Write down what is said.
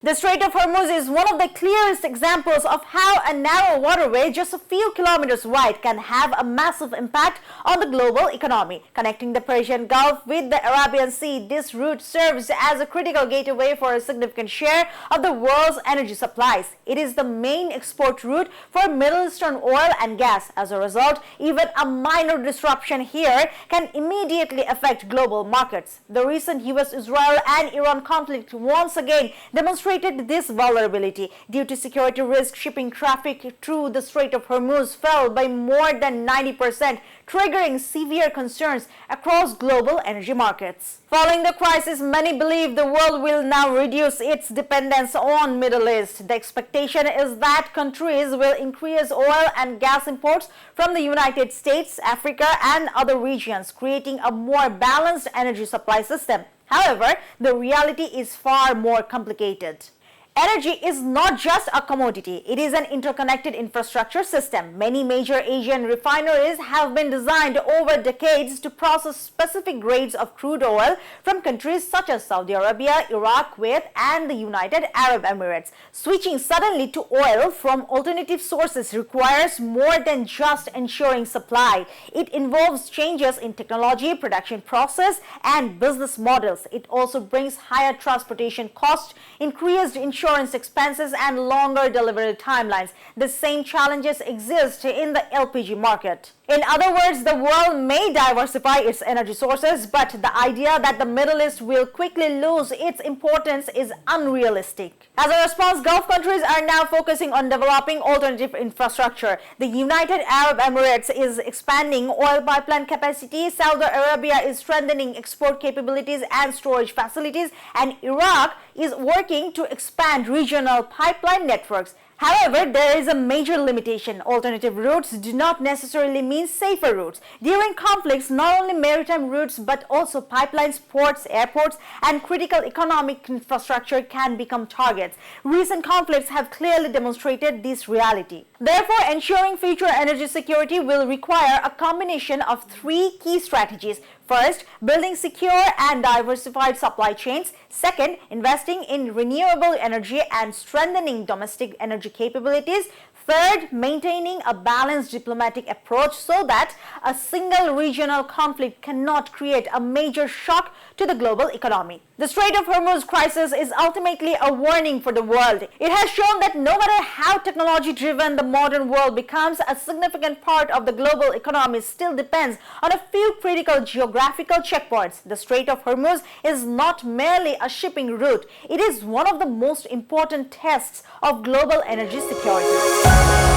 The Strait of Hormuz is one of the clearest examples of how a narrow waterway just a few kilometers wide can have a massive impact on the global economy. Connecting the Persian Gulf with the Arabian Sea, this route serves as a critical gateway for a significant share of the world's energy supplies. It is the main export route for Middle Eastern oil and gas. As a result, even a minor disruption here can immediately affect global markets. The recent US-Israel and Iran conflict once again demonstrated this vulnerability. Due to security risk, shipping traffic through the Strait of Hormuz fell by more than 90%, triggering severe concerns across global energy markets. Following the crisis, many believe the world will now reduce its dependence on Middle East. The expectation is that countries will increase oil and gas imports from the United States, Africa, and other regions, creating a more balanced energy supply system. However, the reality is far more complicated. Energy is not just a commodity, it is an interconnected infrastructure system. Many major Asian refineries have been designed over decades to process specific grades of crude oil from countries such as Saudi Arabia, Iraq, Kuwait, and the United Arab Emirates. Switching suddenly to oil from alternative sources requires more than just ensuring supply. It involves changes in technology, production process, and business models. It also brings higher transportation costs, increased insurance expenses, and longer delivery timelines. The same challenges exist in the LPG market. In other words, the world may diversify its energy sources, but the idea that the Middle East will quickly lose its importance is unrealistic. As a response, Gulf countries are now focusing on developing alternative infrastructure. The United Arab Emirates is expanding oil pipeline capacity, Saudi Arabia is strengthening export capabilities and storage facilities, and Iraq is working to expand regional pipeline networks. However, there is a major limitation. Alternative routes do not necessarily mean safer routes. During conflicts, not only maritime routes but also pipelines, ports, airports, and critical economic infrastructure can become targets. Recent conflicts have clearly demonstrated this reality. Therefore, ensuring future energy security will require a combination of three key strategies. First, building secure and diversified supply chains. Second, investing in renewable energy and strengthening domestic energy capabilities. Third, maintaining a balanced diplomatic approach so that a single regional conflict cannot create a major shock to the global economy. The Strait of Hormuz crisis is ultimately a warning for the world. It has shown that no matter how technology-driven the modern world becomes, a significant part of the global economy still depends on a few critical geographical checkpoints. The Strait of Hormuz is not merely a shipping route. It is one of the most important tests of global energy security.